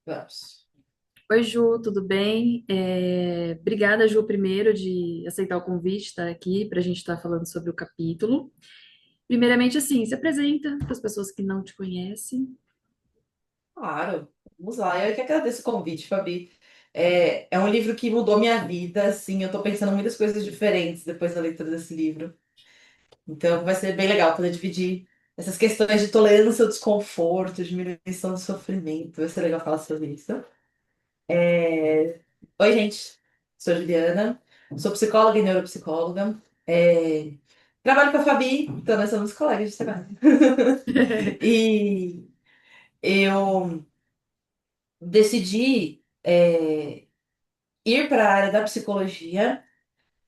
Vamos. Oi, Ju, tudo bem? Obrigada, Ju, primeiro, de aceitar o convite, estar aqui para a gente estar falando sobre o capítulo. Primeiramente, assim, se apresenta para as pessoas que não te conhecem. Claro, vamos lá. Eu que agradeço o convite, Fabi. É um livro que mudou minha vida, assim, eu tô pensando em muitas coisas diferentes depois da leitura desse livro. Então vai ser bem legal poder dividir essas questões de tolerância ao desconforto, diminuição do sofrimento. Vai ser legal falar sobre isso. É, Oi, gente. Sou Juliana, sou psicóloga e neuropsicóloga. Trabalho com a Fabi, então nós somos colegas de trabalho. E eu decidi ir para a área da psicologia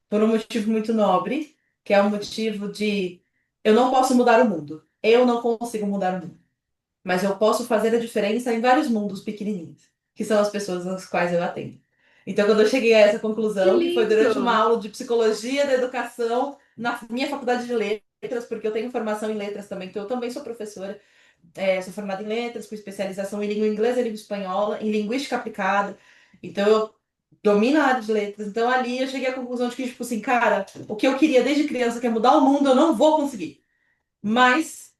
por um motivo muito nobre, que é o motivo de eu não posso mudar o mundo. Eu não consigo mudar o mundo. Mas eu posso fazer a diferença em vários mundos pequenininhos, que são as pessoas às quais eu atendo. Então, quando eu cheguei a essa Que conclusão, que foi durante uma lindo! aula de psicologia da educação na minha faculdade de letras, porque eu tenho formação em letras também, então eu também sou professora. Sou formada em letras, com especialização em língua inglesa e língua espanhola, em linguística aplicada. Então, eu domino a área de letras. Então, ali eu cheguei à conclusão de que, tipo assim, cara, o que eu queria desde criança, que é mudar o mundo, eu não vou conseguir. Mas,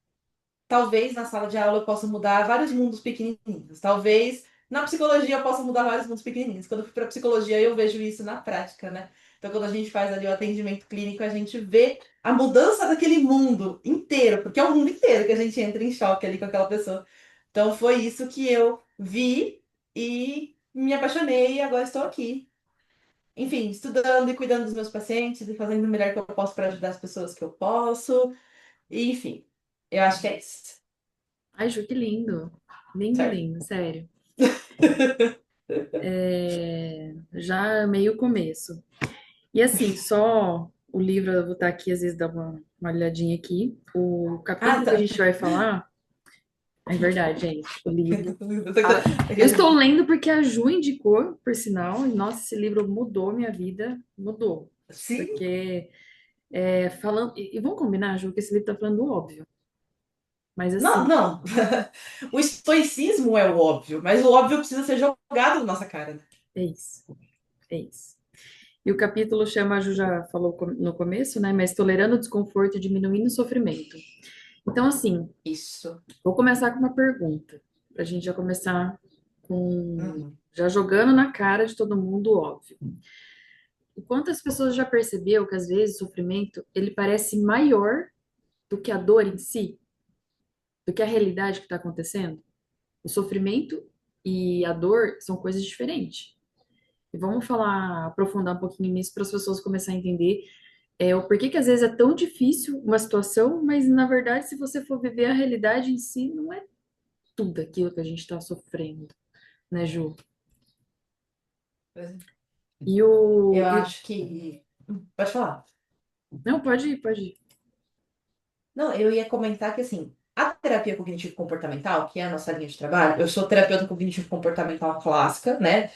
talvez na sala de aula eu possa mudar vários mundos pequenininhos. Talvez na psicologia eu possa mudar vários mundos pequenininhos. Quando eu fui para psicologia, eu vejo isso na prática, né? Então, quando a gente faz ali o atendimento clínico, a gente vê a mudança daquele mundo inteiro, porque é o mundo inteiro que a gente entra em choque ali com aquela pessoa. Então, foi isso que eu vi e me apaixonei e agora estou aqui. Enfim, estudando e cuidando dos meus pacientes e fazendo o melhor que eu posso para ajudar as pessoas que eu posso. E, enfim, eu acho que é isso. Ai, Ju, que lindo! Lindo, Certo? lindo, sério. Já amei o começo. E assim, só o livro, eu vou estar aqui, às vezes, dar uma olhadinha aqui. O Ah, capítulo que a tá. gente vai falar, é verdade, gente, o livro. Ah, eu estou Aquele- lendo porque a Ju indicou, por sinal, e nossa, esse livro mudou minha vida, mudou. Sim. Porque falando, e vamos combinar, Ju, que esse livro tá falando do óbvio, mas Não, assim, não. O estoicismo é o óbvio, mas o óbvio precisa ser jogado na nossa cara, né? é isso, é isso. E o capítulo chama, a Ju já falou no começo, né? Mas tolerando o desconforto e diminuindo o sofrimento. Então, assim, Isso. vou começar com uma pergunta, pra gente já começar com, Uhum. já jogando na cara de todo mundo o óbvio. O quanto as pessoas já percebeu que às vezes o sofrimento ele parece maior do que a dor em si, do que a realidade que está acontecendo? O sofrimento e a dor são coisas diferentes. E vamos falar, aprofundar um pouquinho nisso para as pessoas começarem a entender o porquê que às vezes é tão difícil uma situação, mas na verdade, se você for viver a realidade em si, não é tudo aquilo que a gente está sofrendo, né, Ju? E Eu o. acho que. Pode falar. Não, pode ir, pode ir. Não, eu ia comentar que, assim, a terapia cognitivo-comportamental, que é a nossa linha de trabalho, eu sou terapeuta cognitivo-comportamental clássica, né?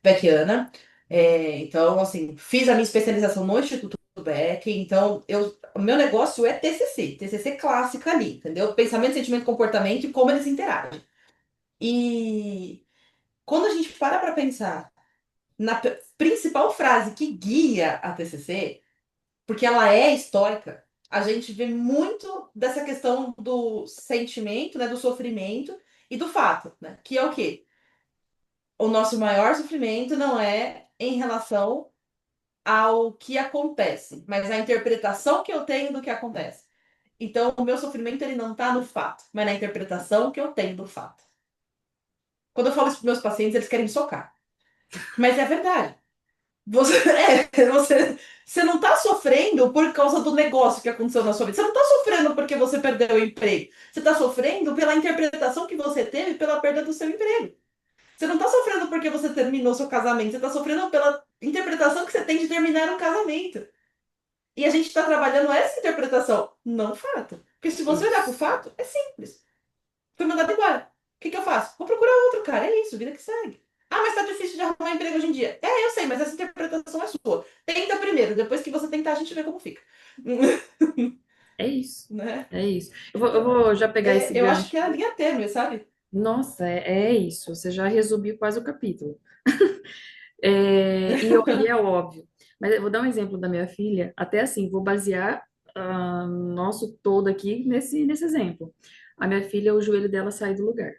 Beckiana. Então, assim, fiz a minha especialização no Instituto Beck, então, o meu negócio é TCC clássica ali, entendeu? Pensamento, sentimento, comportamento e como eles interagem. E quando a gente para pensar na principal frase que guia a TCC, porque ela é histórica, a gente vê muito dessa questão do sentimento, né, do sofrimento e do fato, né, que é o quê? O nosso maior sofrimento não é em relação ao que acontece, mas a interpretação que eu tenho do que acontece. Então, o meu sofrimento ele não está no fato, mas na interpretação que eu tenho do fato. Quando eu falo isso para meus pacientes, eles querem me socar. Mas é verdade. Você, você não tá sofrendo por causa do negócio que aconteceu na sua vida. Você não tá sofrendo porque você perdeu o emprego. Você tá sofrendo pela interpretação que você teve pela perda do seu emprego. Você não tá sofrendo porque você terminou seu casamento. Você tá sofrendo pela interpretação que você tem de terminar um casamento. E a gente tá trabalhando essa interpretação, não o fato. Porque se você olhar pro Isso. fato, é simples. Fui mandado embora. O que que eu faço? Vou procurar outro, cara. É isso, vida que segue. Ah, mas tá difícil de arrumar emprego hoje em dia. É, eu sei, mas essa interpretação é sua. Tenta primeiro, depois que você tentar, a gente vê como fica. É isso. Né? É isso. Eu vou Então, já pegar esse eu acho gancho. que é a linha tênue, sabe? Nossa, é isso. Você já resumiu quase o capítulo. E é óbvio. Mas eu vou dar um exemplo da minha filha. Até assim, vou basear nosso todo aqui nesse exemplo. A minha filha, o joelho dela sai do lugar.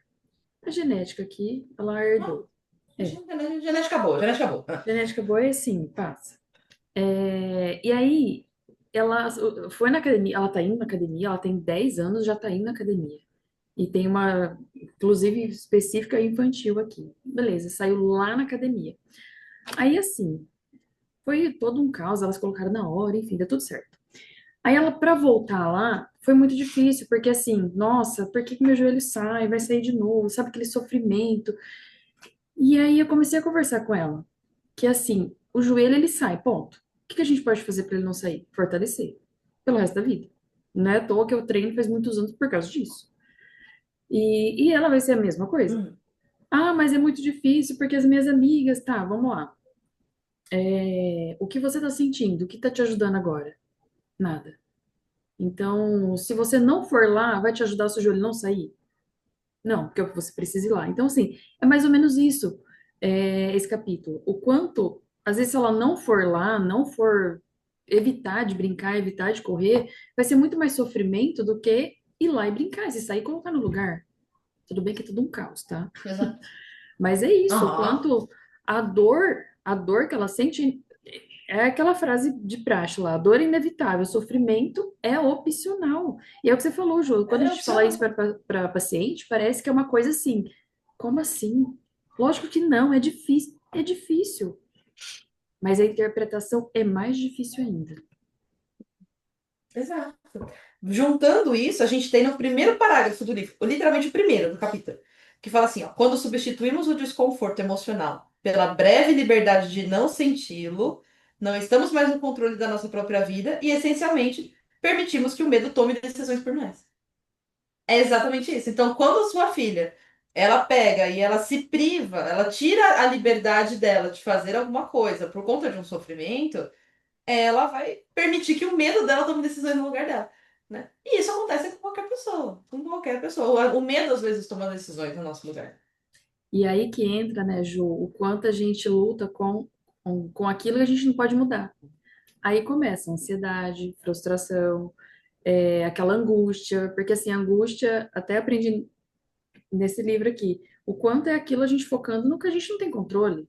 A genética aqui, ela Não, herdou. É, genética boa, genética boa. genética boa é assim, passa. E aí, ela foi na academia, ela tá indo na academia, ela tem 10 anos, já tá indo na academia. E tem uma, inclusive, específica infantil aqui. Beleza, saiu lá na academia. Aí, assim, foi todo um caos, elas colocaram na hora, enfim, deu tudo certo. Aí ela, pra voltar lá, foi muito difícil, porque assim, nossa, por que que meu joelho sai? Vai sair de novo, sabe aquele sofrimento? E aí eu comecei a conversar com ela, que assim, o joelho ele sai, ponto. O que que a gente pode fazer para ele não sair? Fortalecer, pelo resto da vida. Não é à toa que eu treino faz muitos anos por causa disso. E ela vai ser a mesma coisa. Hum, Ah, mas é muito difícil porque as minhas amigas, tá, vamos lá. O que você tá sentindo? O que tá te ajudando agora? Nada. Então, se você não for lá, vai te ajudar o seu joelho não sair? Não, porque você precisa ir lá. Então, assim, é mais ou menos isso, esse capítulo. O quanto, às vezes, se ela não for lá, não for evitar de brincar, evitar de correr, vai ser muito mais sofrimento do que ir lá e brincar, se sair e colocar no lugar. Tudo bem que é tudo um caos, tá? exato. Mas é isso, o Aham. quanto a dor que ela sente é aquela frase de praxe lá, a dor é inevitável, o sofrimento é opcional. E é o que você falou, Ju, quando a É gente fala isso opcional. para paciente, parece que é uma coisa assim. Como assim? Lógico que não, é difícil, é difícil. Mas a interpretação é mais difícil ainda. Exato. Juntando isso, a gente tem no primeiro parágrafo do livro, literalmente o primeiro do capítulo, que fala assim, ó, quando substituímos o desconforto emocional pela breve liberdade de não senti-lo, não estamos mais no controle da nossa própria vida e, essencialmente, permitimos que o medo tome decisões por nós. É exatamente isso. Então, quando a sua filha, ela pega e ela se priva, ela tira a liberdade dela de fazer alguma coisa por conta de um sofrimento, ela vai permitir que o medo dela tome decisões no lugar dela, né? E isso acontece com qualquer pessoa, com qualquer pessoa. O medo às vezes toma decisões no nosso lugar. E aí que entra, né, Ju, o quanto a gente luta com aquilo que a gente não pode mudar. Aí começa a ansiedade, frustração, aquela angústia, porque assim, a angústia, até aprendi nesse livro aqui, o quanto é aquilo a gente focando no que a gente não tem controle.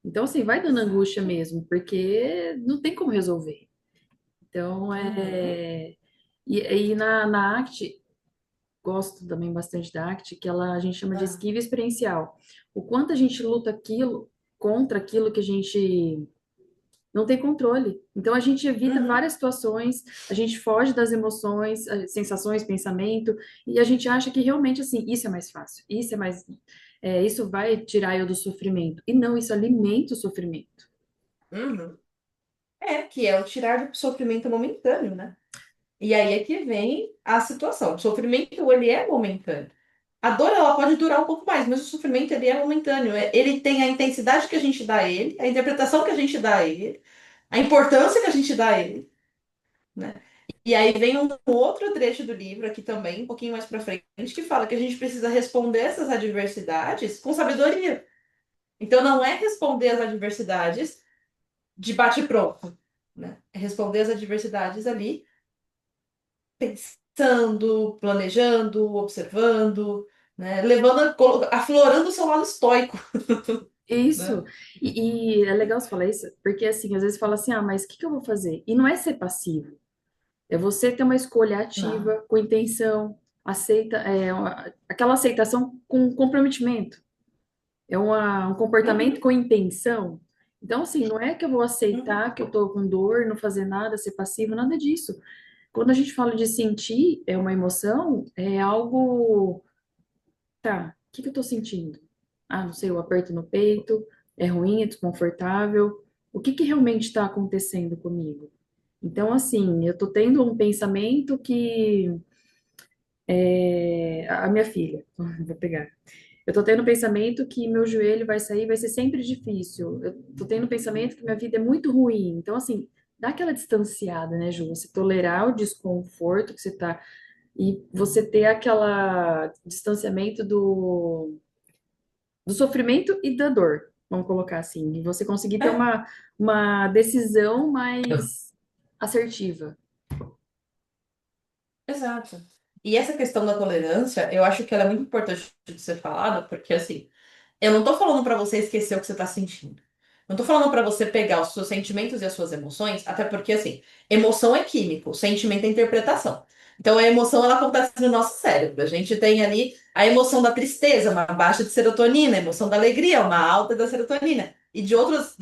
Então, assim, vai dando angústia Exato. mesmo, porque não tem como resolver. Então, Uhum. E na ACT, gosto também bastante da ACT, que ela, a gente chama de Ah. esquiva experiencial. O quanto a gente luta contra aquilo que a gente não tem controle. Então a gente evita Uhum. várias situações, a gente foge das emoções, sensações, pensamento, e a gente acha que realmente assim, isso é mais fácil, isso vai tirar eu do sofrimento. E não, isso alimenta o sofrimento. Uhum. É, que é o tirar do sofrimento momentâneo, né? E aí é que vem a situação. O sofrimento, ele é momentâneo. A dor, ela pode durar um pouco mais, mas o sofrimento, ele é momentâneo. Ele tem a intensidade que a gente dá a ele, a interpretação que a gente dá a ele, a importância que a gente dá a ele, né? E aí vem um outro trecho do livro aqui também, um pouquinho mais pra frente, que fala que a gente precisa responder essas adversidades com sabedoria. Então não é responder as adversidades de bate-pronto, né? É responder as adversidades ali pensando, planejando, observando, né? Levando, aflorando o seu lado estoico, Isso, né? e é legal você falar isso, porque assim, às vezes fala assim, ah, mas o que que eu vou fazer? E não é ser passivo, é você ter uma escolha Não. ativa, com intenção, aquela aceitação com comprometimento. Um comportamento Uhum, com intenção. Então, assim, não é que eu vou uhum, aceitar que eu tô com dor, não fazer nada, ser passivo, nada disso. Quando a gente fala de sentir uma emoção, é algo, tá, o que que eu tô sentindo? Ah, não sei, o aperto no peito, é ruim, é desconfortável. O que que realmente está acontecendo comigo? Então, assim, eu tô tendo um pensamento que a minha filha, vou pegar. Eu tô tendo o pensamento que meu joelho vai sair, vai ser sempre difícil. Eu tô tendo o pensamento que minha vida é muito ruim. Então, assim, dá aquela distanciada, né, Ju? Você tolerar o desconforto que você tá. e você ter aquela distanciamento do sofrimento e da dor, vamos colocar assim, e você conseguir ter É, uma decisão mais assertiva. exato. E essa questão da tolerância, eu acho que ela é muito importante de ser falada, porque assim, eu não tô falando pra você esquecer o que você tá sentindo. Não tô falando pra você pegar os seus sentimentos e as suas emoções, até porque assim, emoção é químico, sentimento é interpretação. Então a emoção ela acontece no nosso cérebro. A gente tem ali a emoção da tristeza, uma baixa de serotonina, a emoção da alegria, uma alta da serotonina e de outros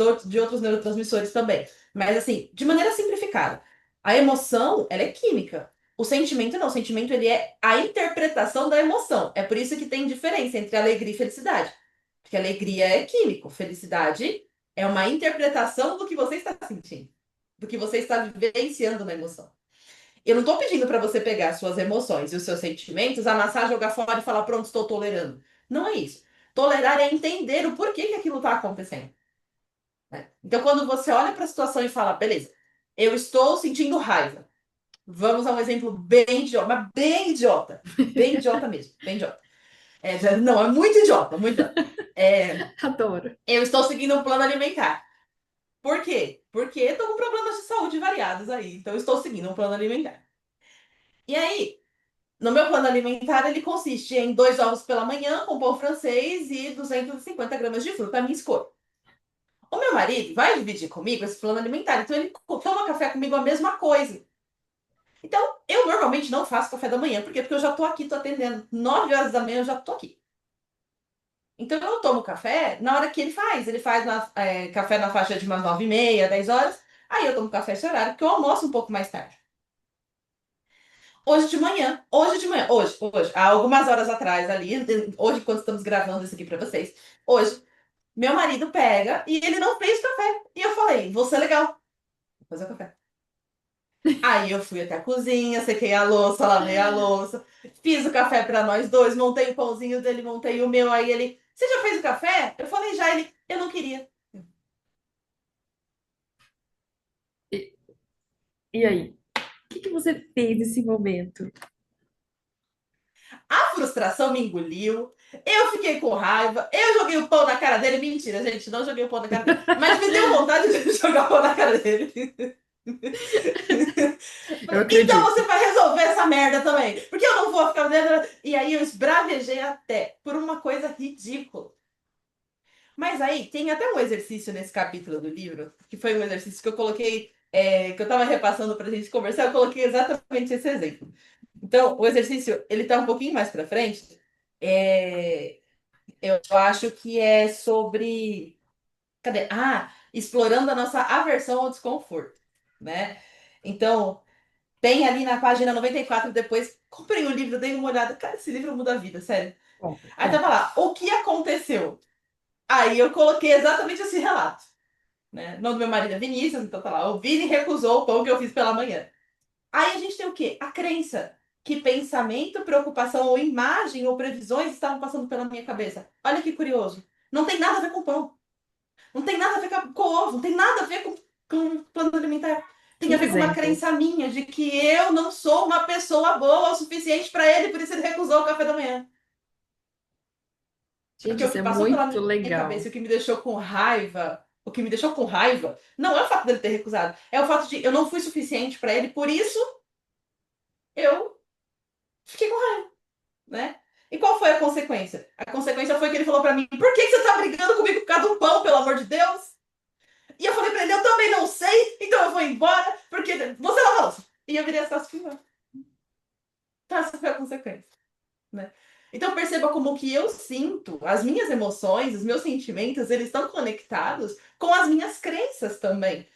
neurotransmissores também. Mas assim, de maneira simplificada, a emoção, ela é química. O sentimento não, o sentimento ele é a interpretação da emoção. É por isso que tem diferença entre alegria e felicidade. Porque alegria é químico, felicidade é uma interpretação do que você está sentindo, do que você está vivenciando na emoção. Eu não estou pedindo para você pegar suas emoções e os seus sentimentos, amassar, jogar fora e falar, pronto, estou tolerando. Não é isso. Tolerar é entender o porquê que aquilo está acontecendo, né? Então, quando você olha para a situação e fala, beleza, eu estou sentindo raiva. Vamos a um exemplo bem idiota, mas bem idiota mesmo, bem idiota. Não, é muito idiota, muito idiota. É, Adoro. eu estou seguindo um plano alimentar. Por quê? Porque estou com problemas de saúde variados aí, então eu estou seguindo um plano alimentar. E aí, no meu plano alimentar, ele consiste em 2 ovos pela manhã com pão francês e 250 gramas de fruta, a minha escolha. O meu marido vai dividir comigo esse plano alimentar, então ele toma café comigo a mesma coisa. Então, eu normalmente não faço café da manhã, por quê? Porque eu já tô aqui, tô atendendo. 9 horas da manhã eu já tô aqui. Então, eu tomo café na hora que ele faz. Ele faz café na faixa de umas 9h30, 10 horas. Aí eu tomo café esse horário, porque eu almoço um pouco mais tarde. Há algumas horas atrás ali, hoje, quando estamos gravando isso aqui pra vocês, hoje, meu marido pega e ele não fez café. E eu falei, vou ser legal, vou fazer café. Aí eu fui até a cozinha, sequei a louça, lavei a louça, fiz o café pra nós dois, montei o pãozinho dele, montei o meu. Aí ele, você já fez o café? Eu falei, já. Ele, eu não queria. E, e aí? O que que você fez nesse momento? A frustração me engoliu, eu fiquei com raiva, eu joguei o pão na cara dele. Mentira, gente, não joguei o pão na cara dele, mas me deu vontade de jogar o pão na cara dele. Eu Então você acredito. vai resolver essa merda também, porque eu não vou ficar dentro. E aí eu esbravejei até por uma coisa ridícula. Mas aí tem até um exercício nesse capítulo do livro, que foi um exercício que eu coloquei, que eu tava repassando pra gente conversar, eu coloquei exatamente esse exemplo. Então, o exercício, ele tá um pouquinho mais pra frente. É, eu acho que é sobre. Cadê? Ah, explorando a nossa aversão ao desconforto, né? Então, tem ali na página 94 depois, comprei o livro, dei uma olhada. Cara, esse livro muda a vida, sério. Compre, Aí tava compre. lá, o que aconteceu? Aí eu coloquei exatamente esse relato, né? O nome do meu marido é Vinícius, então tá lá. O Vini recusou o pão que eu fiz pela manhã. Aí a gente tem o quê? A crença que pensamento, preocupação ou imagem ou previsões estavam passando pela minha cabeça. Olha que curioso. Não tem nada a ver com pão. Não tem nada a ver com ovo. Não tem nada a ver com plano alimentar. Tem Que a ver com uma exemplo. crença minha de que eu não sou uma pessoa boa o suficiente para ele, por isso ele recusou o café da manhã. Gente, Porque o isso que é passou pela muito minha cabeça, legal. o que me deixou com raiva, não é o fato dele ter recusado, é o fato de eu não fui suficiente para ele, por isso eu fiquei com raiva, né? E qual foi a consequência? A consequência foi que ele falou para mim: por que você tá brigando comigo por causa do pão, pelo amor de Deus? E eu falei para ele: eu também não sei, então eu vou embora, porque você lava a louça. E eu virei as costas e fui embora. Então essa foi a consequência, né? Então perceba como que eu sinto, as minhas emoções, os meus sentimentos, eles estão conectados com as minhas crenças também,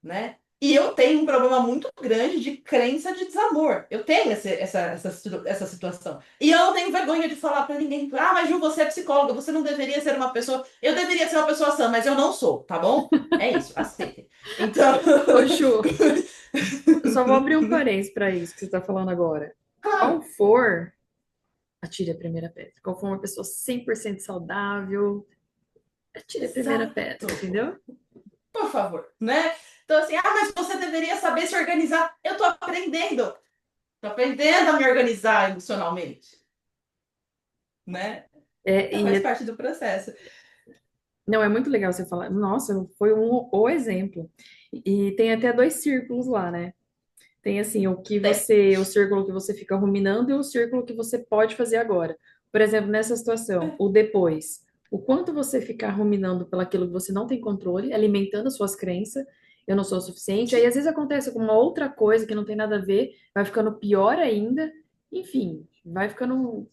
né? E eu tenho um problema muito grande de crença de desamor. Eu tenho essa situação. E eu não tenho vergonha de falar pra ninguém: ah, mas Ju, você é psicóloga, você não deveria ser uma pessoa. Eu deveria ser uma pessoa sã, mas eu não sou, tá bom? É isso, aceitem. Então. Ô, Ju, eu só vou abrir um parênteses para isso que você está falando agora. Qual Claro, for, atire a primeira pedra. Qual for uma pessoa 100% saudável, atire a primeira pedra, exato. entendeu? Por favor, né? Então, assim, ah, mas você deveria saber se organizar. Eu tô aprendendo. Tô aprendendo a me organizar emocionalmente, né? É, Faz parte do processo. não, é muito legal você falar. Nossa, foi o exemplo. E tem até dois círculos lá, né? Tem assim, Tem. o círculo que você fica ruminando e o círculo que você pode fazer agora. Por exemplo, nessa situação, o depois. O quanto você ficar ruminando pelaquilo que você não tem controle, alimentando as suas crenças, eu não sou o suficiente. Aí às vezes acontece alguma outra coisa que não tem nada a ver, vai ficando pior ainda. Enfim, vai ficando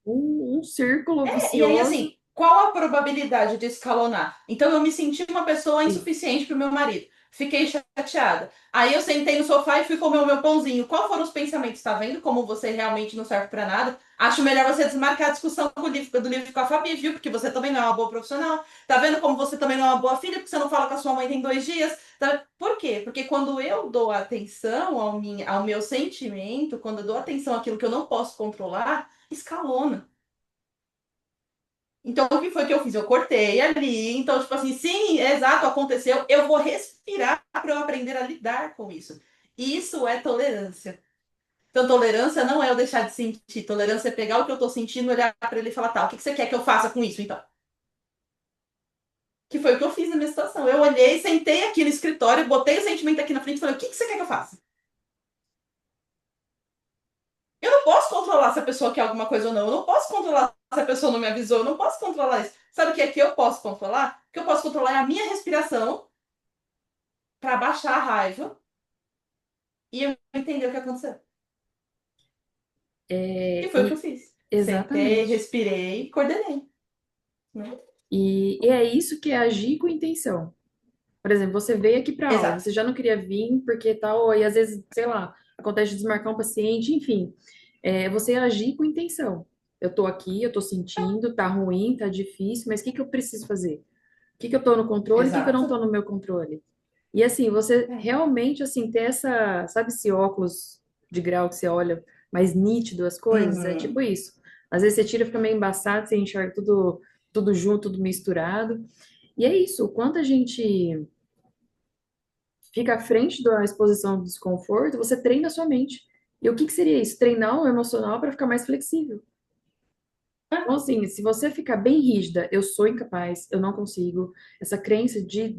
um círculo E aí, vicioso. assim, qual a probabilidade de escalonar? Então, eu me senti uma pessoa Isso. insuficiente para o meu marido. Fiquei chateada. Aí eu sentei no sofá e fui comer o meu pãozinho. Qual foram os pensamentos? Tá vendo como você realmente não serve para nada? Acho melhor você desmarcar a discussão do livro com a Fabi, viu? Porque você também não é uma boa profissional. Tá vendo como você também não é uma boa filha? Porque você não fala com a sua mãe tem 2 dias. Por quê? Porque quando eu dou atenção ao meu sentimento, quando eu dou atenção àquilo que eu não posso controlar, escalona. Então, o que foi que eu fiz? Eu cortei ali. Então, tipo assim, sim, exato, aconteceu. Eu vou respirar para eu aprender a lidar com isso. Isso é tolerância. Então, tolerância não é eu deixar de sentir. Tolerância é pegar o que eu tô sentindo, olhar para ele e falar, tá, o que você quer que eu faça com isso, então? Que foi o que eu fiz na minha situação. Eu olhei, sentei aqui no escritório, botei o sentimento aqui na frente e falei, o que você quer que eu faça? Eu não posso controlar se a pessoa quer alguma coisa ou não. Eu não posso controlar se a pessoa não me avisou. Eu não posso controlar isso. Sabe o que é que eu posso controlar? O que eu posso controlar é a minha respiração para baixar a raiva e eu entender o que aconteceu. E É, foi o que eu fiz. Sentei, exatamente. respirei, coordenei. Né? E é isso que é agir com intenção. Por exemplo, você veio aqui para aula, Exato. você já não queria vir porque tal, e às vezes, sei lá, acontece de desmarcar um paciente, enfim. Você agir com intenção. Eu tô aqui, eu tô sentindo, tá ruim, tá difícil, mas o que que eu preciso fazer? O que que eu tô no controle, o que que eu não tô Exato. no meu controle? E assim, você É. realmente, assim, ter essa, sabe esse óculos de grau que você olha mais nítido as coisas? É tipo Uhum. isso. Às vezes você tira, fica meio embaçado, você enxerga tudo junto, tudo misturado. E é isso, o quanto a gente fica à frente da exposição do desconforto, você treina a sua mente. E o que que seria isso? Treinar o emocional para ficar mais flexível. Então, assim, se você ficar bem rígida, eu sou incapaz, eu não consigo, essa crença de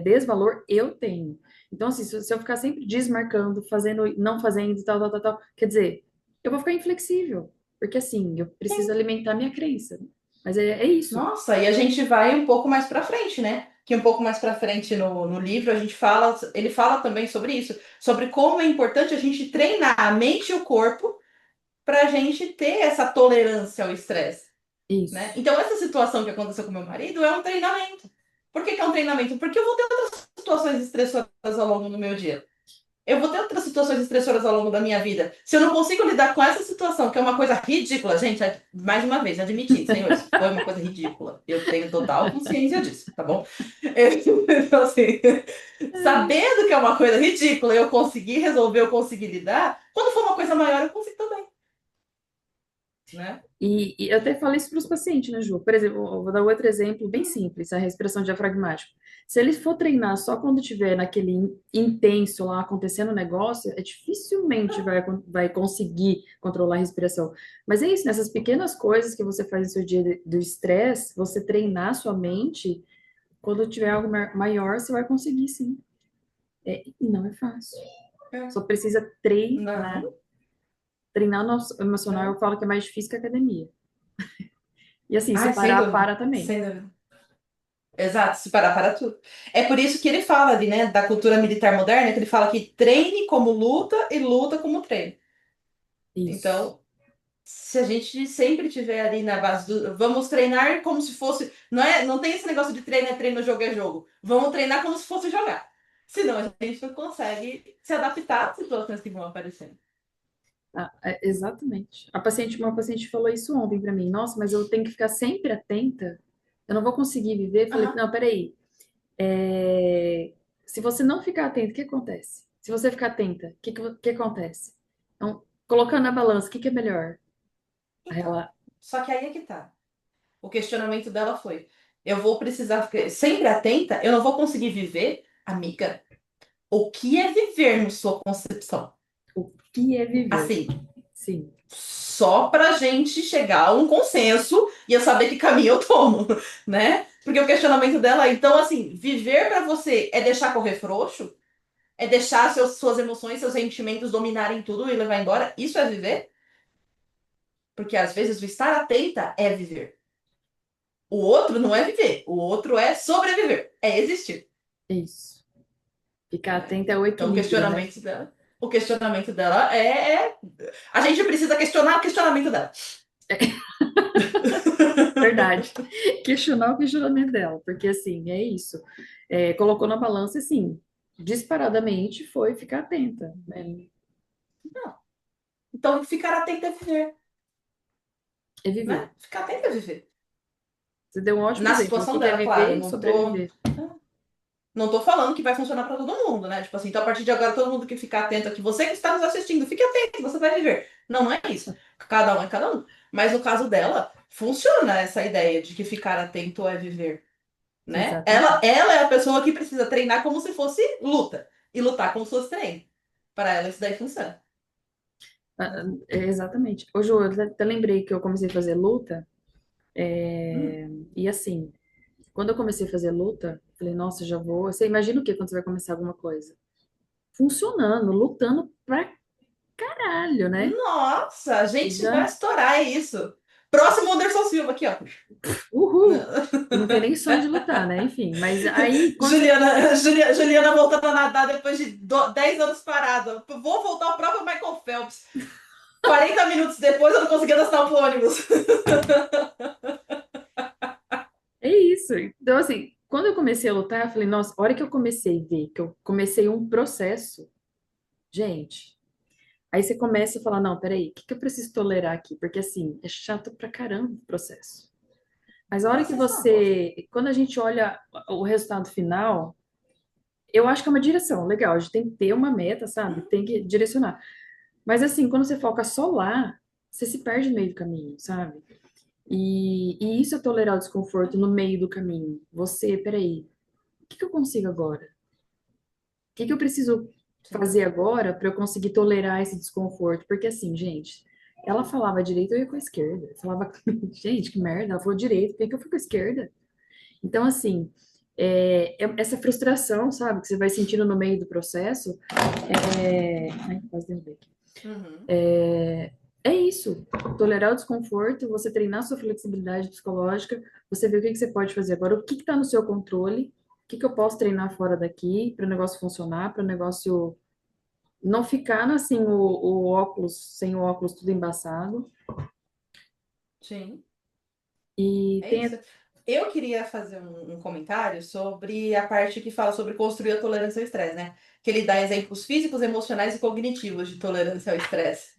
desvalor eu tenho. Então, assim, se eu ficar sempre desmarcando, fazendo, não fazendo, tal, tal, tal, tal, quer dizer, eu vou ficar inflexível, porque assim, eu preciso alimentar minha crença. Mas é isso. Nossa, e a gente vai um pouco mais para frente, né? Que um pouco mais para frente no livro a gente fala, ele fala também sobre isso, sobre como é importante a gente treinar a mente e o corpo para a gente ter essa tolerância ao estresse. Né? Isso. Então, essa situação que aconteceu com meu marido é um treinamento. Por que que é um treinamento? Porque eu vou ter outras situações estressoras ao longo do meu dia. Eu vou ter outras situações estressoras ao longo da minha vida. Se eu não consigo lidar com essa situação, que é uma coisa ridícula, gente, mais uma vez, admitir, senhores, foi uma coisa ridícula. Eu tenho total consciência disso, tá bom? Então, assim, sabendo que é uma coisa ridícula, eu consegui resolver, eu consegui lidar, quando for uma coisa maior, eu consigo também, né? E eu até falo isso para os pacientes, né, Ju? Por exemplo, eu vou dar outro exemplo bem simples, a respiração diafragmática. Se ele for treinar só quando estiver naquele intenso lá acontecendo o negócio, dificilmente vai conseguir controlar a respiração. Mas é isso, nessas pequenas coisas que você faz no seu dia do estresse, você treinar sua mente, quando tiver algo maior, você vai conseguir sim. E não é fácil. É. Só precisa treinar. Não, Treinar nosso emocional, é. eu falo que é mais difícil que a academia. E assim, se Ai, sem parar, dúvida, para também. sem dúvida. Exato, se parar para tudo. É por isso que ele fala ali, né, da cultura militar moderna, que ele fala que treine como luta e luta como treino. Isso. Então, se a gente sempre tiver ali na base do. Vamos treinar como se fosse. Não tem esse negócio de treino é treino, jogo é jogo. Vamos treinar como se fosse jogar. Senão a gente não consegue se adaptar às situações que vão aparecendo. Exatamente. Uma paciente falou isso ontem para mim. Nossa, mas eu tenho que ficar sempre atenta. Eu não vou conseguir viver. Falei, Aham. não, peraí. Se você não ficar atento, o que acontece? Se você ficar atenta, o que acontece? Então, colocando na balança, o que que é melhor? Aí Então, ela, só que aí é que tá. O questionamento dela foi: eu vou precisar ficar sempre atenta, eu não vou conseguir viver, amiga. O que é viver na sua concepção? O que é viver? Assim, Sim, só pra gente chegar a um consenso e eu saber que caminho eu tomo, né? Porque o questionamento dela é, então, assim, viver pra você é deixar correr frouxo? É deixar suas emoções, seus sentimentos dominarem tudo e levar embora? Isso é viver? Porque às vezes o estar atenta é viver. O outro não é viver, o outro é sobreviver, é existir, é isso. Ficar né? atento ao Então equilíbrio, né? o questionamento dela a gente precisa questionar o questionamento dela. Verdade. Questionar o questionamento dela, porque assim, é isso. É, colocou na balança, assim, disparadamente foi ficar atenta, né? Não. Então ficar atento é viver, É viver. né? Ficar atento é viver. Você deu um ótimo Na exemplo. O situação que que é dela, claro, viver e sobreviver? não tô falando que vai funcionar para todo mundo, né? Tipo assim, então a partir de agora todo mundo que ficar atento aqui, você que está nos assistindo, fique atento, você vai viver. Não, não é isso. Cada um é cada um. Mas no caso dela, funciona essa ideia de que ficar atento é viver, né? Exatamente. Ela é a pessoa que precisa treinar como se fosse luta e lutar como se fosse treino. Para ela isso daí funciona. Ah, exatamente. Ô, Ju, eu até lembrei que eu comecei a fazer luta, Hum, e assim, quando eu comecei a fazer luta, falei, nossa, já vou. Você imagina o que quando você vai começar alguma coisa? Funcionando, lutando pra caralho, né? nossa, a gente vai Já, estourar, é isso. Próximo Anderson Silva aqui, ó. uhul! Eu não tenho nem sonho de lutar, né? Enfim, mas aí, quando você. Juliana voltando a nadar depois de 10 anos parada. Vou voltar ao próprio Michael Phelps. 40 minutos depois eu não conseguia dançar pro ônibus. É isso. Então, assim, quando eu comecei a lutar, eu falei, nossa, a hora que eu comecei a ver que eu comecei um processo, gente. Aí você começa a falar, não, peraí, o que que eu preciso tolerar aqui? Porque, assim, é chato pra caramba o processo. Mas a hora que Processo é uma bosta. quando a gente olha o resultado final, eu acho que é uma direção, legal, a gente tem que ter uma meta, sabe? Uhum, Tem que direcionar. Mas assim, quando você foca só lá, você se perde no meio do caminho, sabe? E isso é tolerar o desconforto no meio do caminho. Você, peraí, o que que eu consigo agora? O que que eu preciso sim. fazer agora para eu conseguir tolerar esse desconforto? Porque assim, gente, ela falava direito, eu ia com a esquerda. Eu falava, gente, que merda, ela falou direito, por que que eu fui com a esquerda? Então, assim, essa frustração, sabe, que você vai sentindo no meio do processo, Ai, quase derrubei aqui. Uhum, É isso. Tolerar o desconforto, você treinar sua flexibilidade psicológica, você ver o que que você pode fazer agora, o que está no seu controle, o que que eu posso treinar fora daqui para o negócio funcionar, para o negócio não ficar assim, o óculos, sem o óculos tudo embaçado. sim. E É isso. tem. Eu queria fazer um comentário sobre a parte que fala sobre construir a tolerância ao estresse, né? Que ele dá exemplos físicos, emocionais e cognitivos de tolerância ao estresse.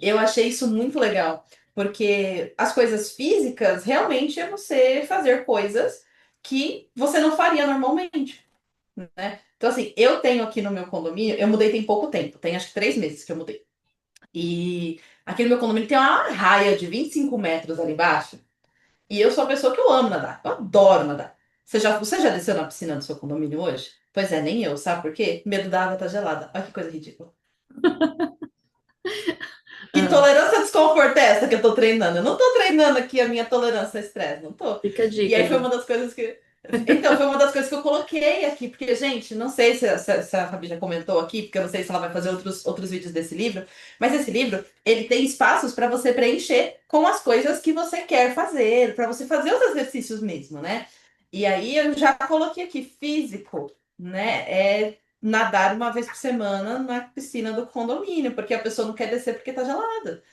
Eu Verdade. achei isso muito legal, porque as coisas físicas realmente é você fazer coisas que você não faria normalmente, né? Então, assim, eu tenho aqui no meu condomínio, eu mudei tem pouco tempo, tem acho que 3 meses que eu mudei. E aqui no meu condomínio tem uma raia de 25 metros ali embaixo. E eu sou uma pessoa que eu amo nadar. Eu adoro nadar. Você já desceu na piscina do seu condomínio hoje? Pois é, nem eu. Sabe por quê? Medo da água tá gelada. Olha que coisa ridícula. Que Ah, tolerância a desconforto é essa que eu tô treinando? Eu não tô treinando aqui a minha tolerância a estresse, não tô. fica a E dica, aí foi Ju. uma das coisas que. Então, foi uma das coisas que eu coloquei aqui, porque, gente, não sei se a Fabi já comentou aqui, porque eu não sei se ela vai fazer outros vídeos desse livro, mas esse livro, ele tem espaços para você preencher com as coisas que você quer fazer, para você fazer os exercícios mesmo, né? E aí eu já coloquei aqui, físico, né? É nadar uma vez por semana na piscina do condomínio, porque a pessoa não quer descer porque tá gelada,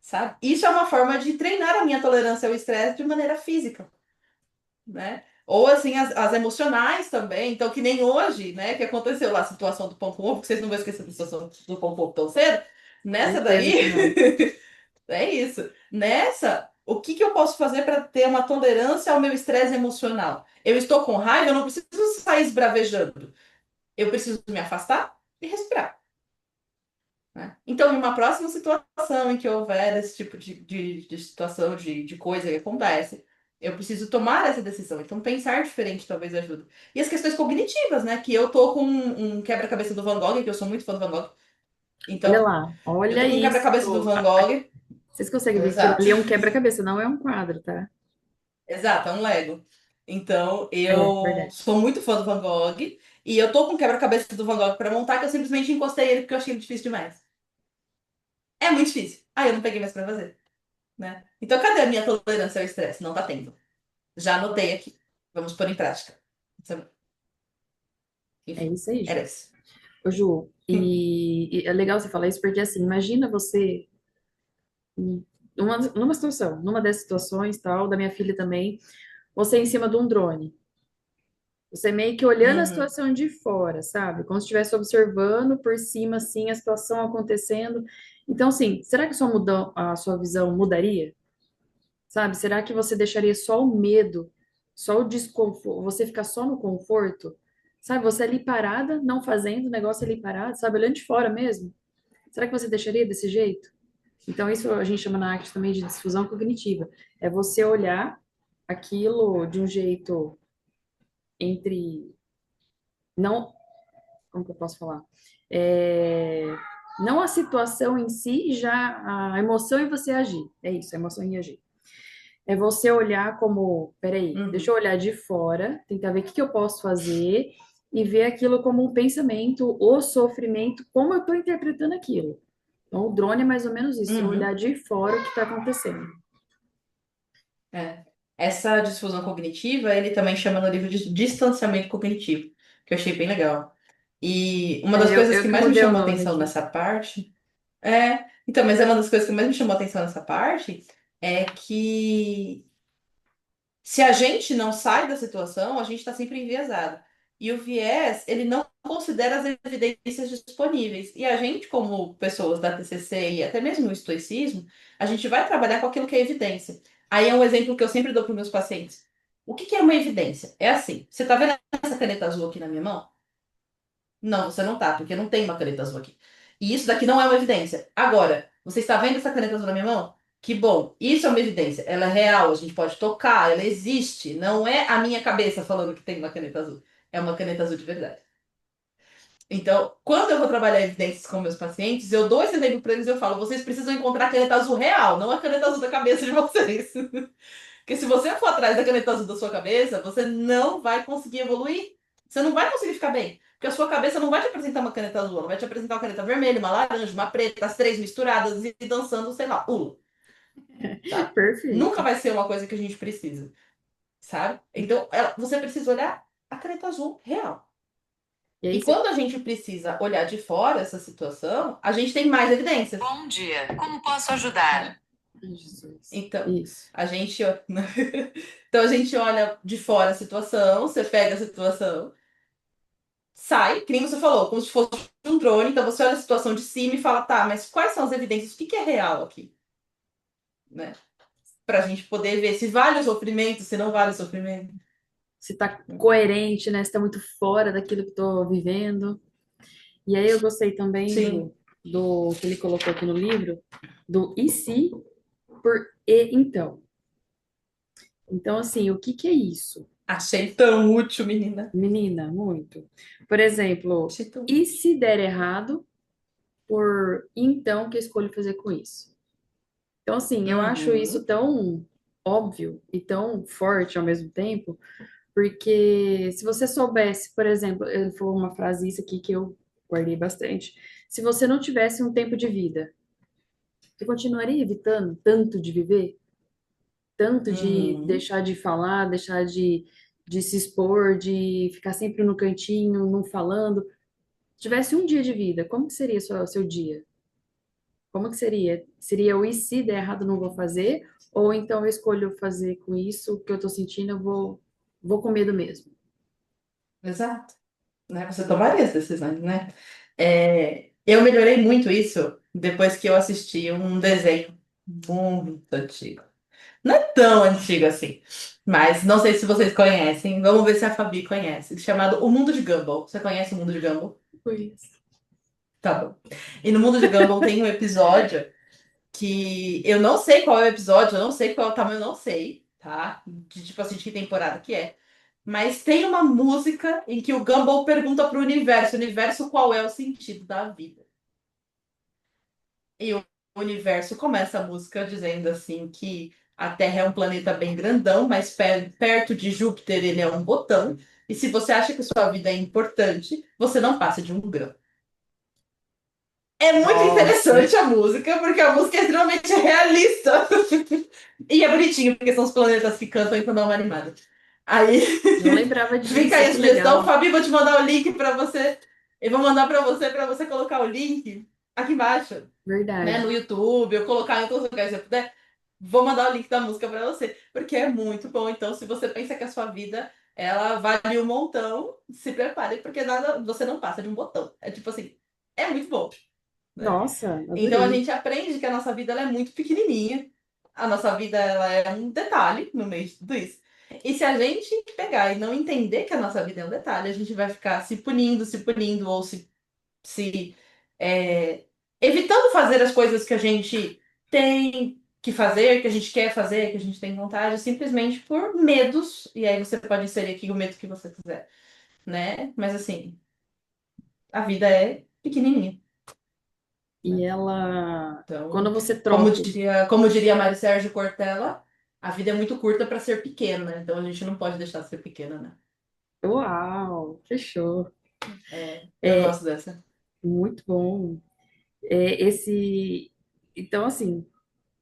sabe? Isso é uma forma de treinar a minha tolerância ao estresse de maneira física, né? Ou assim, as emocionais também. Então, que nem hoje, né? Que aconteceu lá a situação do pão com ovo, que vocês não vão esquecer da situação do pão com ovo tão cedo. Nessa Certeza que daí, não. é isso. Nessa, o que que eu posso fazer para ter uma tolerância ao meu estresse emocional? Eu estou com raiva, eu não preciso sair esbravejando. Eu preciso me afastar e respirar, né? Então, em uma próxima situação em que houver esse tipo de situação, de coisa que acontece, eu preciso tomar essa decisão. Então, pensar diferente talvez ajude. E as questões cognitivas, né? Que eu tô com um quebra-cabeça do Van Gogh, que eu sou muito fã do Van Gogh. Então, Olha lá, eu olha tô com o quebra-cabeça do isso. Van Gogh. Vocês conseguem ver que aquilo Exato. ali é um quebra-cabeça, não é um quadro, tá? Exato, é um Lego. Então, É, eu verdade. sou muito fã do Van Gogh e eu tô com o quebra-cabeça do Van Gogh pra montar que eu simplesmente encostei ele porque eu achei ele difícil demais. É muito difícil. Aí eu não peguei mais pra fazer, né? Então, cadê a minha tolerância ao estresse? Não tá tendo. Já anotei aqui. Vamos pôr em prática. É Enfim, isso aí, era Ju. isso. Ô, Ju, e é legal você falar isso porque, assim, imagina você numa situação, numa dessas situações, tal, da minha filha também, você em cima de um drone. Você meio que olhando a Uhum, situação de fora, sabe? Como se estivesse observando por cima, assim, a situação acontecendo. Então, assim, será que a sua visão mudaria? Sabe? Será que você deixaria só o medo, só o desconforto, você ficar só no conforto? Sabe? Você ali parada, não fazendo o negócio ali parado, sabe? Olhando de fora mesmo. Será que você deixaria desse jeito? Então, isso a gente chama na arte também de difusão cognitiva. É você olhar aquilo de um jeito entre. Não. Como que eu posso falar? É, não a situação em si, já a emoção em você agir. É isso, a emoção em agir. É você olhar como, peraí, deixa uhum, eu olhar de fora, tentar ver o que que eu posso fazer e ver aquilo como um pensamento, o sofrimento, como eu estou interpretando aquilo. Então, o drone é mais ou menos isso, é olhar uhum. de fora o que está acontecendo. É. Essa difusão cognitiva, ele também chama no livro de distanciamento cognitivo, que eu achei bem legal. E uma É, das eu, coisas eu que que mais me mudei o chamou a nome atenção aqui. nessa parte então, mas é uma das coisas que mais me chamou a atenção nessa parte é que se a gente não sai da situação, a gente está sempre enviesado. E o viés, ele não considera as evidências disponíveis. E a gente, como pessoas da TCC e até mesmo o estoicismo, a gente vai trabalhar com aquilo que é evidência. Aí é um exemplo que eu sempre dou para os meus pacientes. O que que é uma evidência? É assim, você está vendo essa caneta azul aqui na minha mão? Não, você não tá, porque não tem uma caneta azul aqui. E isso daqui não é uma evidência. Agora, você está vendo essa caneta azul na minha mão? Que bom. Isso é uma evidência. Ela é real, a gente pode tocar, ela existe. Não é a minha cabeça falando que tem uma caneta azul. É uma caneta azul de verdade. Então, quando eu vou trabalhar evidências com meus pacientes, eu dou esse exemplo para eles e eu falo: vocês precisam encontrar a caneta azul real, não a caneta azul da cabeça de vocês. Porque se você for atrás da caneta azul da sua cabeça, você não vai conseguir evoluir. Você não vai conseguir ficar bem. Porque a sua cabeça não vai te apresentar uma caneta azul, ela vai te apresentar uma caneta vermelha, uma laranja, uma preta, as três misturadas e dançando, sei lá, hula, sabe? Nunca Perfeito. vai ser uma coisa que a gente precisa, sabe? Então, você precisa olhar a caneta azul real. E aí E você. quando a gente precisa olhar de fora essa situação, a gente tem mais evidências, Bom dia, como posso ajudar? né? Ai, Jesus. Então, Isso. a gente, então a gente olha de fora a situação, você pega a situação, sai, que nem você falou, como se fosse um drone, então você olha a situação de cima e fala, tá, mas quais são as evidências? O que que é real aqui, né? Pra gente poder ver se vale o sofrimento, se não vale o sofrimento. Se tá coerente, né? Se tá muito fora daquilo que eu tô vivendo. E aí eu gostei também Sim, do que ele colocou aqui no livro, do e se por e então. Então, assim, o que que é isso? achei tão útil, menina. Menina, muito. Por exemplo, Achei tão e útil. se der errado, por então, o que eu escolho fazer com isso? Então, assim, eu acho isso Uhum, tão óbvio e tão forte ao mesmo tempo, porque se você soubesse, por exemplo, ele falou uma frase isso aqui que eu guardei bastante. Se você não tivesse um tempo de vida, você continuaria evitando tanto de viver? Tanto de uhum. deixar de falar, deixar de se expor, de ficar sempre no cantinho, não falando? Se tivesse um dia de vida, como que seria seu dia? Como que seria? Seria o e se der errado, não vou fazer? Ou então eu escolho fazer com isso o que eu tô sentindo, vou com medo mesmo. Exato. Né? Você tomaria as decisões, né? Eu melhorei muito isso depois que eu assisti um desenho muito antigo. Não é tão antigo assim, mas não sei se vocês conhecem. Vamos ver se a Fabi conhece. Chamado O Mundo de Gumball. Você conhece o Mundo de Gumball? Pois. Tá bom. E no Mundo de Gumball tem um episódio que eu não sei qual é o episódio, eu não sei qual é o tamanho, eu não sei, tá? De tipo assim, de que temporada que é. Mas tem uma música em que o Gumball pergunta pro universo, universo, qual é o sentido da vida? E o universo começa a música dizendo assim que a Terra é um planeta bem grandão, mas perto de Júpiter ele é um botão. E se você acha que sua vida é importante, você não passa de um grão. É muito Nossa, interessante a música, porque a música é extremamente realista. E é bonitinho, porque são os planetas que cantam e dar uma animada. Aí não lembrava fica disso, aí a que sugestão. legal. Fabi, vou te mandar o link para você. Eu vou mandar para você colocar o link aqui embaixo, né, no Verdade. YouTube, ou colocar em outros lugares se eu puder. Vou mandar o link da música para você, porque é muito bom. Então, se você pensa que a sua vida ela vale um montão, se prepare, porque nada, você não passa de um botão. É tipo assim, é muito bom, né? Nossa, Então a adorei. gente aprende que a nossa vida ela é muito pequenininha. A nossa vida ela é um detalhe no meio de tudo isso. E se a gente pegar e não entender que a nossa vida é um detalhe, a gente vai ficar se punindo ou se é, evitando fazer as coisas que a gente tem que fazer, que a gente quer fazer, que a gente tem vontade, simplesmente por medos. E aí você pode inserir aqui o medo que você quiser, né? Mas assim, a vida é pequenininha, E né? ela, Então, quando você troca, como diria Mário Sérgio Cortella, a vida é muito curta para ser pequena, então a gente não pode deixar de ser pequena, né? uau, fechou. É, eu É gosto dessa. muito bom. É, esse, então assim,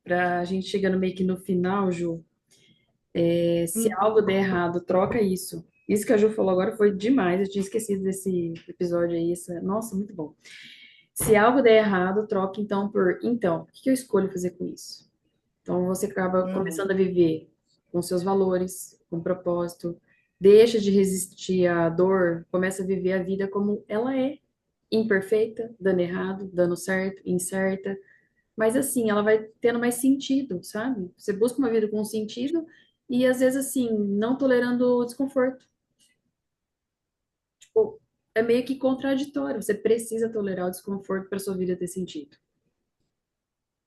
para a gente chegando meio que no final, Ju, se Hum, algo der errado, troca isso. Isso que a Ju falou agora foi demais. Eu tinha esquecido desse episódio aí. Nossa, muito bom. Se algo der errado, troca então por então. O que eu escolho fazer com isso? Então você acaba uhum. começando a viver com seus valores, com propósito. Deixa de resistir à dor, começa a viver a vida como ela é, imperfeita, dando errado, dando certo, incerta. Mas assim, ela vai tendo mais sentido, sabe? Você busca uma vida com sentido e às vezes assim, não tolerando o desconforto. Tipo, é meio que contraditório. Você precisa tolerar o desconforto para sua vida ter sentido.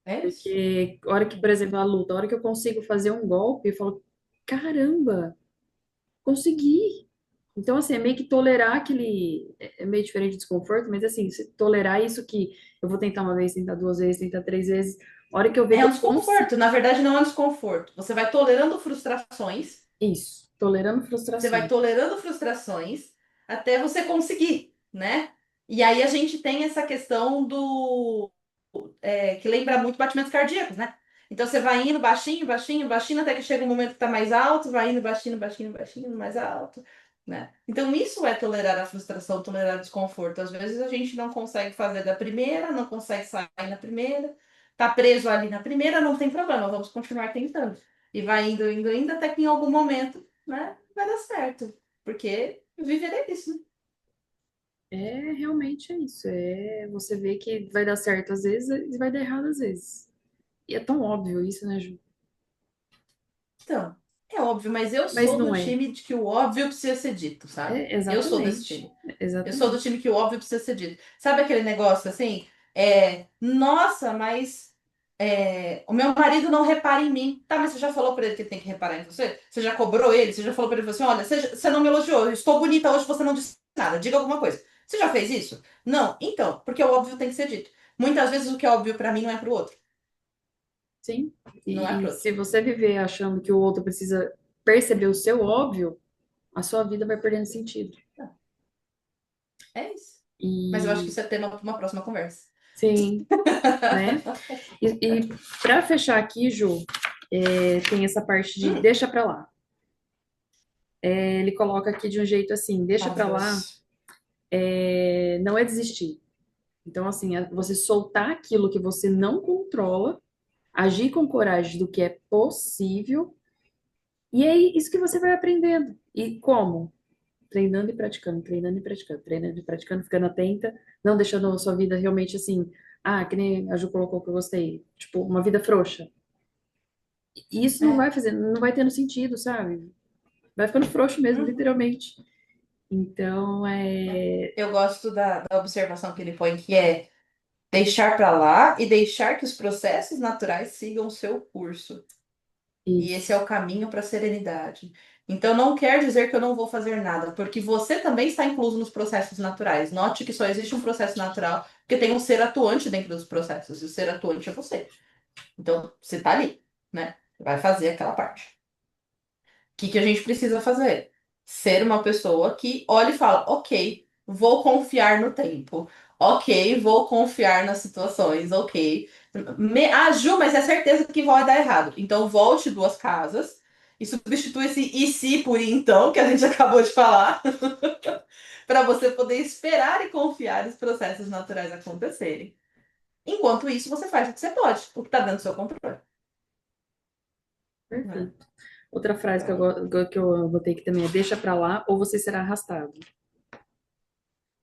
É isso. Porque a hora que, por exemplo, a luta, a hora que eu consigo fazer um golpe, eu falo, caramba, consegui. Então, assim, é meio que tolerar aquele. É meio diferente de desconforto, mas assim, tolerar isso que eu vou tentar uma vez, tentar duas vezes, tentar três vezes. A hora que eu ver que É um eu consigo. desconforto. Na verdade, não é um desconforto. Você vai tolerando frustrações, Isso, tolerando você vai frustrações. tolerando frustrações até você conseguir, né? E aí a gente tem essa questão que lembra muito batimentos cardíacos, né? Então você vai indo baixinho, baixinho, baixinho, até que chega um momento que tá mais alto, vai indo baixinho, baixinho, baixinho, mais alto, né? Então isso é tolerar a frustração, tolerar o desconforto. Às vezes a gente não consegue fazer da primeira, não consegue sair na primeira, tá preso ali na primeira, não tem problema, vamos continuar tentando. E vai indo, indo, indo, até que em algum momento, né, vai dar certo. Porque viver é isso, né? É, realmente é isso. É, você vê que vai dar certo às vezes e vai dar errado às vezes. E é tão óbvio isso, né, Ju? Então, é óbvio, mas eu Mas sou não do é. time de que o óbvio precisa ser dito, sabe? É, Eu sou desse exatamente. time. Eu sou do Exatamente. time que o óbvio precisa ser dito. Sabe aquele negócio assim? Nossa, mas o meu marido não repara em mim. Tá, mas você já falou pra ele que ele tem que reparar em você? Você já cobrou ele? Você já falou pra ele assim: olha, você não me elogiou, eu estou bonita hoje, você não disse nada, diga alguma coisa. Você já fez isso? Não. Então, porque o óbvio tem que ser dito. Muitas vezes o que é óbvio pra mim não é pro outro. Sim. Não é E pro outro. se você viver achando que o outro precisa perceber o seu óbvio, a sua vida vai perdendo sentido. Não, é isso. Mas eu acho que E isso é tema para uma próxima conversa. sim, né? E para fechar aqui, Ju, tem essa parte de Hum, deixa pra lá. Ele coloca aqui de um jeito assim, deixa oh, pra lá, Deus. não é desistir. Então, assim, é você soltar aquilo que você não controla, agir com coragem do que é possível, e é isso que você vai aprendendo. E como? Treinando e praticando, treinando e praticando, treinando e praticando, ficando atenta, não deixando a sua vida realmente assim, que nem a Ju colocou que eu gostei, tipo, uma vida frouxa. E isso não É. vai fazer, não vai tendo sentido, sabe? Vai ficando frouxo mesmo, Uhum. literalmente. Então, Eu gosto da observação que ele põe, que é deixar para lá e deixar que os processos naturais sigam o seu curso. E esse é Isso. o caminho para a serenidade. Então, não quer dizer que eu não vou fazer nada, porque você também está incluso nos processos naturais. Note que só existe um processo natural, porque tem um ser atuante dentro dos processos, e o ser atuante é você. Então, você está ali, né? Vai fazer aquela parte. O que que a gente precisa fazer? Ser uma pessoa que olha e fala: ok, vou confiar no tempo. Ok, vou confiar nas situações. Ok. Ju, mas é certeza que vai dar errado. Então volte duas casas e substitui esse e se por então, que a gente acabou de falar, para você poder esperar e confiar os processos naturais acontecerem. Enquanto isso, você faz o que você pode, o que está dentro do seu controle. Né? Perfeito. Outra frase Então, que eu botei aqui também é: deixa pra lá ou você será arrastado.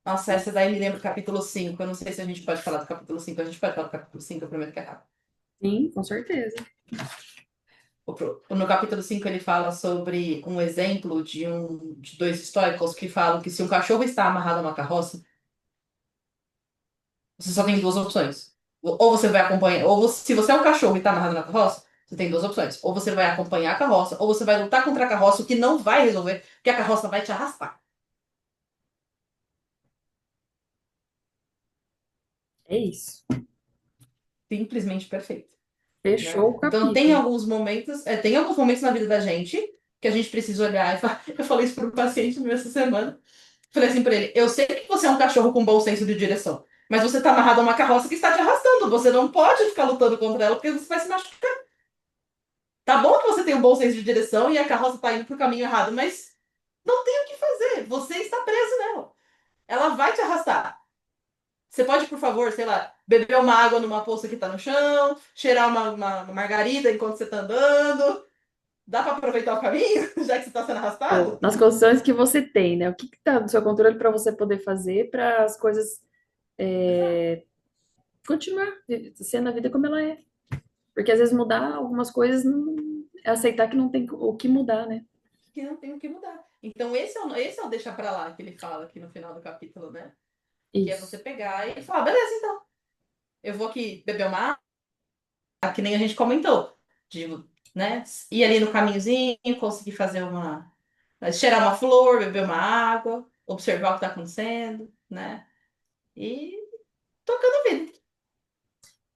nossa, essa daí me lembra o capítulo 5. Eu não sei se a gente pode falar do capítulo 5. A gente pode falar do capítulo 5, eu prometo que é rápido. Sim, com certeza. No capítulo 5 ele fala sobre um exemplo de dois estoicos que falam que se um cachorro está amarrado a uma carroça, você só tem duas opções. Ou você vai acompanhar, se você é um cachorro e está amarrado na carroça, você tem duas opções. Ou você vai acompanhar a carroça, ou você vai lutar contra a carroça, o que não vai resolver, porque a carroça vai te arrastar. É isso. Simplesmente perfeito. Né? Fechou o Então capítulo. tem alguns momentos na vida da gente que a gente precisa olhar e falar. Eu falei isso para um paciente meu essa semana. Falei assim para ele: eu sei que você é um cachorro com bom senso de direção, mas você está amarrado a uma carroça que está te arrastando. Você não pode ficar lutando contra ela porque você vai se machucar. Tá bom que você tem um bom senso de direção e a carroça está indo pro caminho errado, mas não tem o que fazer. Você está preso nela. Ela vai te arrastar. Você pode, por favor, sei lá, beber uma água numa poça que tá no chão, cheirar uma margarida enquanto você tá andando. Dá pra aproveitar o caminho, já que você tá sendo Ou, arrastado? nas condições que você tem, né? O que está no seu controle para você poder fazer para as coisas continuar sendo a vida como ela é. Porque às vezes mudar algumas coisas não é aceitar que não tem o que mudar, né? Que não tem o que mudar. Então, esse é o deixa pra lá que ele fala aqui no final do capítulo, né? Que é você Isso. pegar e falar, beleza, então. Eu vou aqui beber uma água, que nem a gente comentou. De, né? Ir ali no caminhozinho, conseguir fazer cheirar uma flor, beber uma água, observar o que tá acontecendo, né? E tocando a vida.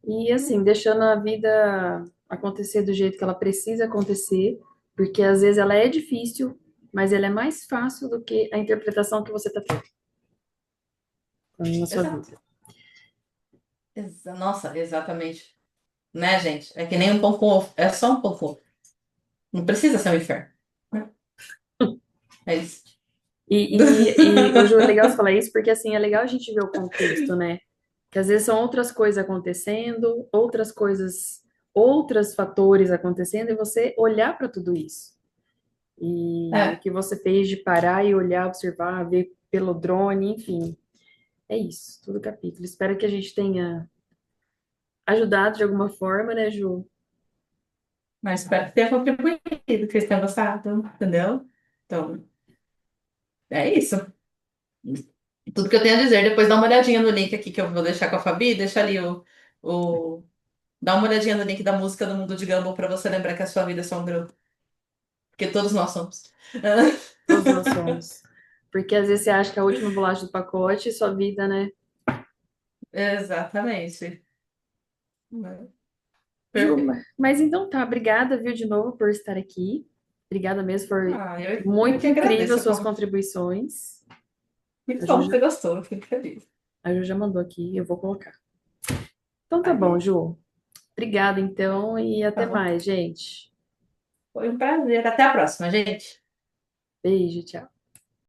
E assim, deixando a vida acontecer do jeito que ela precisa acontecer, porque às vezes ela é difícil, mas ela é mais fácil do que a interpretação que você está tendo na sua Exato. vida. Nossa, exatamente. Né, gente? É que nem um pão com ovo. É só um pão com ovo. Não precisa ser um inferno. Né? É isso. E hoje é legal você falar isso, porque assim, é legal a gente ver o contexto, né? Que às vezes são outras coisas acontecendo, outras coisas, outros fatores acontecendo, e você olhar para tudo isso. E o É, que você fez de parar e olhar, observar, ver pelo drone, enfim, é isso, todo o capítulo. Espero que a gente tenha ajudado de alguma forma, né, Ju? mas espero que tenha contribuído, que vocês tenham gostado, entendeu? Então, é isso. Tudo que eu tenho a dizer. Depois dá uma olhadinha no link aqui que eu vou deixar com a Fabi. Deixa ali o... Dá uma olhadinha no link da música do Mundo de Gumball pra você lembrar que a sua vida é só um grupo. Porque todos nós somos. Todos nós somos. Porque às vezes você acha que é a última bolacha do pacote e sua vida, né? Exatamente. Ju, Perfeito. mas então tá, obrigada, viu, de novo por estar aqui. Obrigada mesmo, foi Ah, eu muito que incrível agradeço as o suas convite. contribuições. Que A Ju bom que já, você gostou, eu fico feliz. a Ju já mandou aqui, eu vou colocar. Então tá bom, Aí, Ju. Obrigada então e tá até bom. mais, gente. Foi um prazer. Até a próxima, gente. Beijo, tchau.